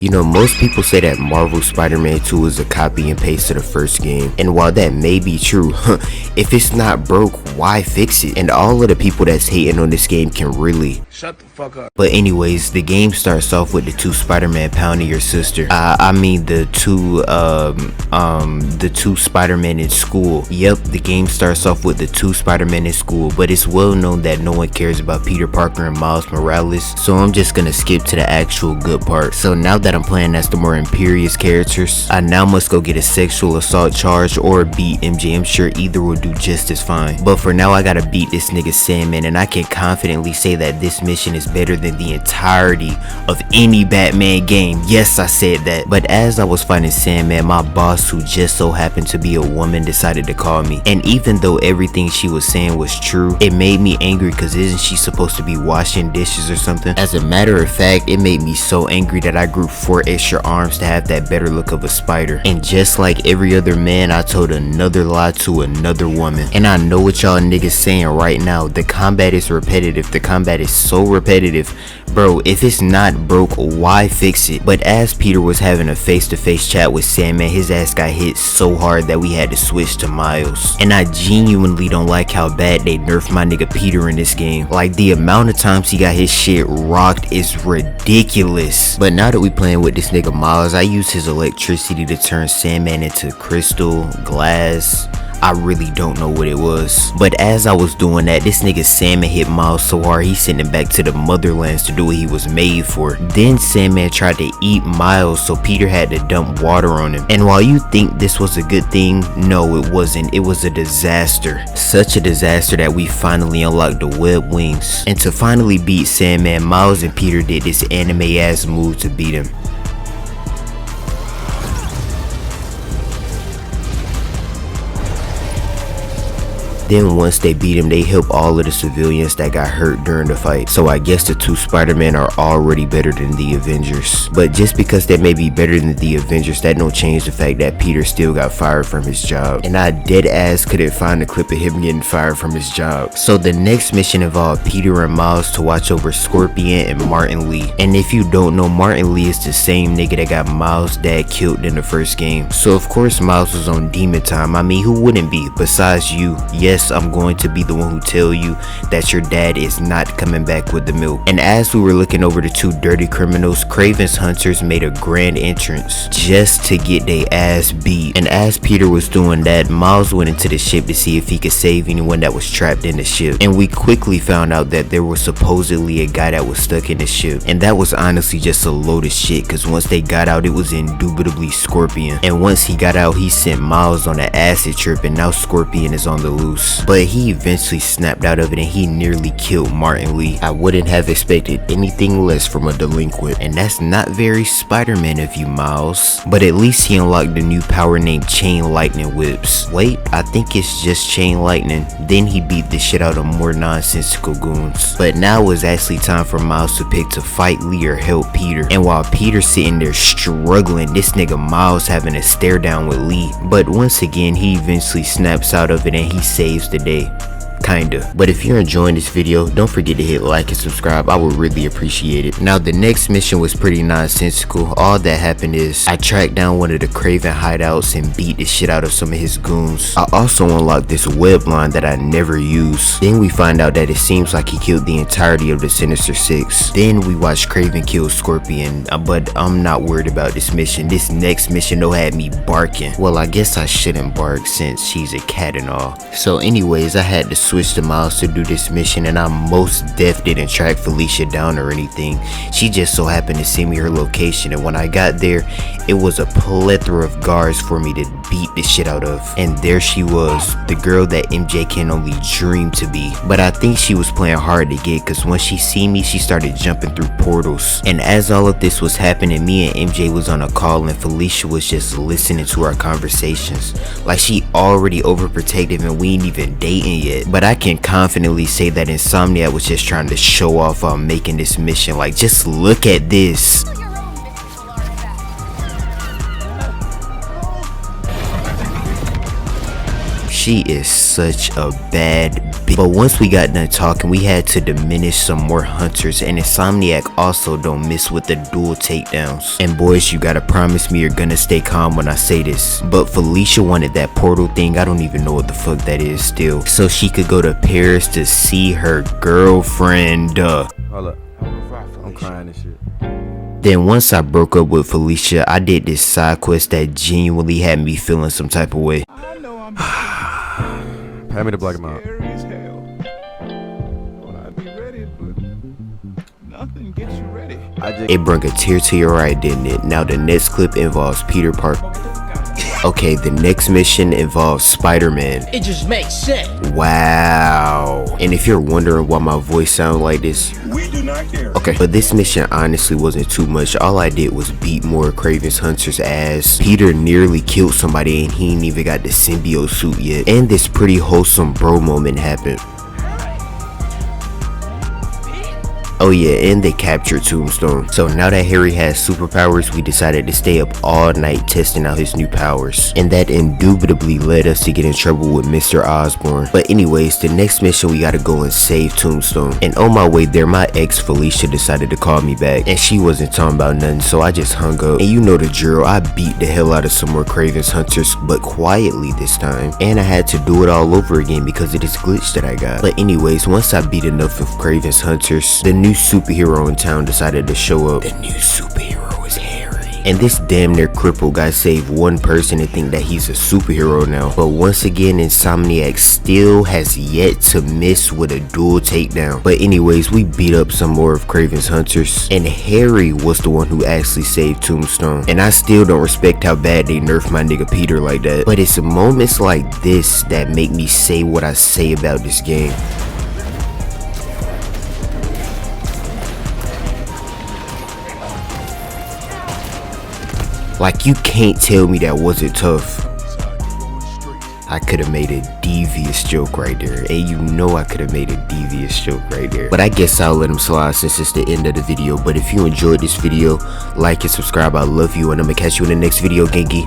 You know, most people say that Marvel Spider-Man 2 is a copy and paste of the first game, and while that may be true, if it's not broke, why fix it? And all of the people that's hating on this game can really shut the fuck up. But anyways, the game starts off with the two Spider-Man pounding your sister. I mean the two Spider-Men in school. Yep, the game starts off with the two Spider-Men in school, but it's well known that no one cares about Peter Parker and Miles Morales, so I'm just gonna skip to the actual good part. So now that I'm playing as the more imperious characters, I now must go get a sexual assault charge or beat MJ. I'm sure either will do just as fine. But for now, I gotta beat this nigga Sandman, and I can confidently say that this mission is better than the entirety of any Batman game. Yes, I said that. But as I was fighting Sandman, my boss, who just so happened to be a woman, decided to call me. And even though everything she was saying was true, it made me angry because isn't she supposed to be washing dishes or something? As a matter of fact, it made me so angry that I grew 4 extra arms to have that better look of a spider. And just like every other man, I told another lie to another woman. And I know what y'all niggas saying right now. The combat is repetitive. The combat is so repetitive. Bro, if it's not broke, why fix it? But as Peter was having a face-to-face chat with Sandman, his ass got hit so hard that we had to switch to Miles. And I genuinely don't like how bad they nerfed my nigga Peter in this game. Like, the amount of times he got his shit rocked is ridiculous. But now that we playing with this nigga Miles, I use his electricity to turn Sandman into crystal, glass. I really don't know what it was. But as I was doing that, this nigga Sandman hit Miles so hard he sent him back to the motherlands to do what he was made for. Then Sandman tried to eat Miles, so Peter had to dump water on him. And while you think this was a good thing, no, it wasn't. It was a disaster. Such a disaster that we finally unlocked the web wings. And to finally beat Sandman, Miles and Peter did this anime ass move to beat him. Then once they beat him, they help all of the civilians that got hurt during the fight. So I guess the two Spider-Men are already better than the Avengers. But just because they may be better than the Avengers, that don't change the fact that Peter still got fired from his job. And I dead ass couldn't find a clip of him getting fired from his job. So the next mission involved Peter and Miles to watch over Scorpion and Martin Lee. And if you don't know, Martin Lee is the same nigga that got Miles' dad killed in the first game. So of course Miles was on demon time. I mean, who wouldn't be besides you? Yes, I'm going to be the one who tell you that your dad is not coming back with the milk. And as we were looking over the two dirty criminals, Kraven's hunters made a grand entrance just to get their ass beat. And as Peter was doing that, Miles went into the ship to see if he could save anyone that was trapped in the ship. And we quickly found out that there was supposedly a guy that was stuck in the ship. And that was honestly just a load of shit, because once they got out, it was indubitably Scorpion. And once he got out, he sent Miles on an acid trip, and now Scorpion is on the loose. But he eventually snapped out of it and he nearly killed Martin Lee. I wouldn't have expected anything less from a delinquent, and that's not very Spider-Man of you, Miles. But at least he unlocked the new power named Chain Lightning Whips. Wait, I think it's just Chain Lightning. Then he beat the shit out of more nonsensical goons. But now it's actually time for Miles to pick to fight Lee or help Peter. And while Peter's sitting there struggling, this nigga Miles having a stare down with Lee. But once again, he eventually snaps out of it and he saves the day. Kinda. But if you're enjoying this video, don't forget to hit like and subscribe. I would really appreciate it. Now the next mission was pretty nonsensical. All that happened is I tracked down one of the Kraven hideouts and beat the shit out of some of his goons. I also unlocked this web line that I never used. Then we find out that it seems like he killed the entirety of the Sinister Six. Then we watched Kraven kill Scorpion, but I'm not worried about this mission. This next mission though had me barking. Well, I guess I shouldn't bark since she's a cat and all. So anyways, I had to switch to Miles to do this mission, and I most def didn't track Felicia down or anything. She just so happened to send me her location, and when I got there, it was a plethora of guards for me to beat the shit out of. And there she was, the girl that MJ can only dream to be. But I think she was playing hard to get, because when she seen me, she started jumping through portals. And as all of this was happening, me and MJ was on a call, and Felicia was just listening to our conversations. Like, she already overprotective and we ain't even dating yet. But I can confidently say that Insomniac was just trying to show off while making this mission. Like, just look at this. She is such a bad bitch. But once we got done talking, we had to diminish some more hunters, and Insomniac also don't miss with the dual takedowns. And boys, you gotta promise me you're gonna stay calm when I say this, but Felicia wanted that portal thing. I don't even know what the fuck that is still, so she could go to Paris to see her girlfriend. Hold up. I'm crying and shit. Then once I broke up with Felicia, I did this side quest that genuinely had me feeling some type of way. Pay me the black amount. It brought a tear to your eye, didn't it? Now the next clip involves Peter Parker. Okay, the next mission involves Spider-Man. It just makes sense. Wow. And if you're wondering why my voice sounds like this, We do not care. okay, but this mission honestly wasn't too much. All I did was beat more Kraven's Hunter's ass. Peter nearly killed somebody and he ain't even got the symbiote suit yet. And this pretty wholesome bro moment happened. Oh yeah, and they captured Tombstone. So now that Harry has superpowers, we decided to stay up all night testing out his new powers. And that indubitably led us to get in trouble with Mr. Osborn. But anyways, the next mission we gotta go and save Tombstone. And on my way there, my ex Felicia decided to call me back. And she wasn't talking about nothing, so I just hung up. And you know the drill, I beat the hell out of some more Kraven's Hunters, but quietly this time. And I had to do it all over again because of this glitch that I got. But anyways, once I beat enough of Kraven's Hunters, the new superhero in town decided to show up. The new superhero is Harry. And this damn near crippled guy saved one person and think that he's a superhero now. But once again, Insomniac still has yet to miss with a dual takedown. But anyways, we beat up some more of Kraven's Hunters. And Harry was the one who actually saved Tombstone. And I still don't respect how bad they nerfed my nigga Peter like that. But it's moments like this that make me say what I say about this game. Like, you can't tell me that wasn't tough. I could have made a devious joke right there. And you know I could have made a devious joke right there. But I guess I'll let him slide since it's the end of the video. But if you enjoyed this video, like and subscribe. I love you, and I'm gonna catch you in the next video, Genki.